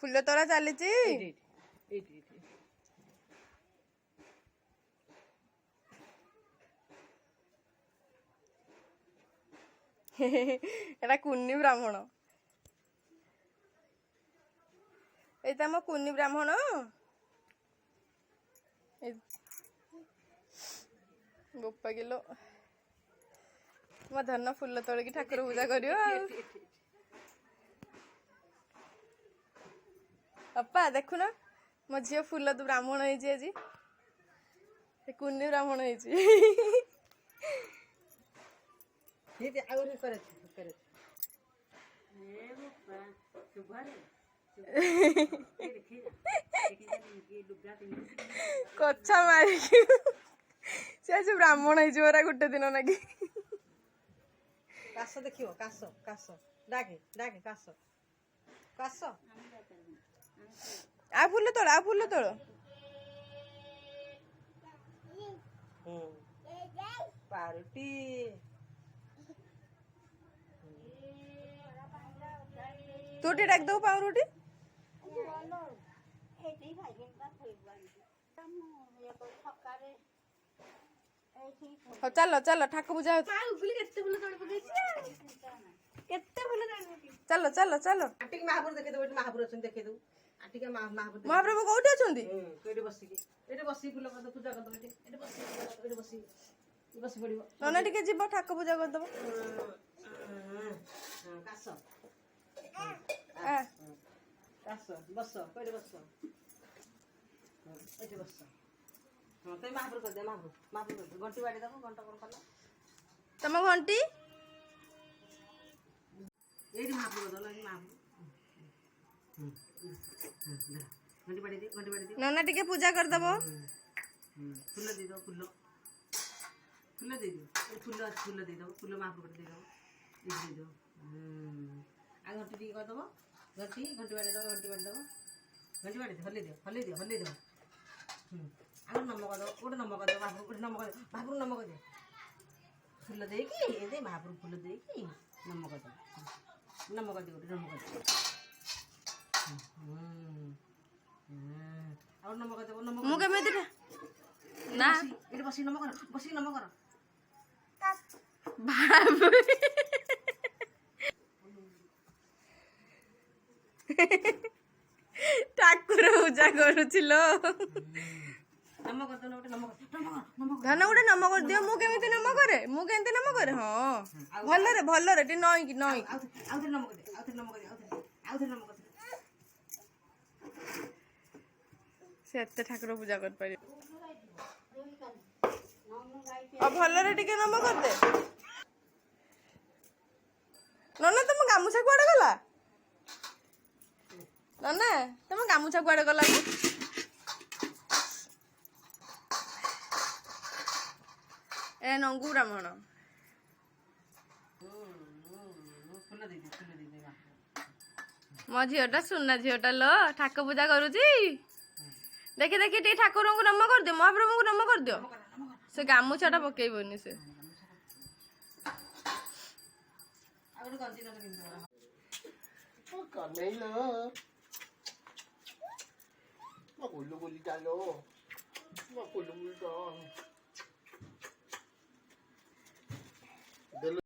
फूल तोड़ा चली एटा कुन्नी ब्राह्मण एटा मो कुन्नी ब्राह्मण गोपा किलो मो धन फूल तोड़ की ठाकुर पूजा करियो अपा देखु ना मो झील फूल तो ब्राह्मण आज कुन्नी ब्राह्मण कच्छा मारी से ब्राह्मण होरा गोटे दिन लगी कास देखियो कास कास डाके डाके कास कास आ फूल तोड़ पारुटी तू डाक दो पाउरुटी चलो चलो ठाकुर पूजा चलो चलो चलो महापुर देखे दो महापुर अच्छा देखे दो महाप्रभु कौटी अच्छा फूल कर पूजा कर बस पड़ो नना टिके जीव ठाकुर पूजा करदब कास कास बस कईटे बस ये बस हाँ तो महापुर कर दे महापुर कर दे घंटी बाड़ी दब घंटा कर तुम घंटी ये महापुर कर दे महापुर घंटी बाड़ी दे नना टिके पूजा करदब फूल दे दो फूल फूल दे दो फूल दे दो फूल महापुर दे दो ये दे दो आ घंटी टी कर दब घंटी घंटी बाड़ी दब घंटी बाड़ी हल्ले दे आगे नमक दो गोटे नमक दो महापुर महापुर नमक दे फूल दे महापुर फूल दे नमक दे गोटे नमक दे और नमक दे नमक मु केमे ना ये बसी नमक कर बाबू ठाकुर पूजा करुचिलो नमक कर दो नमक धन गोटे नम कर दियो मु केमिति नम करे हां भल रे टी नई की आउथरे नमक दे आउथरे से एते ठाकुर पूजा कर पारि अब भल रे टिके नम कर दे नना तुम गामुछा कुआडे गला नना तुम गामुछा कुआडे गला ए नंगू ब्राह्मण मो झीटा सुना झीटा लो ठाकुर पूजा करुची देखी देखी टे ठाकुर को नम कर दियो महाप्रभु को नम कर दियो से गामुछाटा पकेइबनी से Magulo-gulo talo. Magulo-gulo.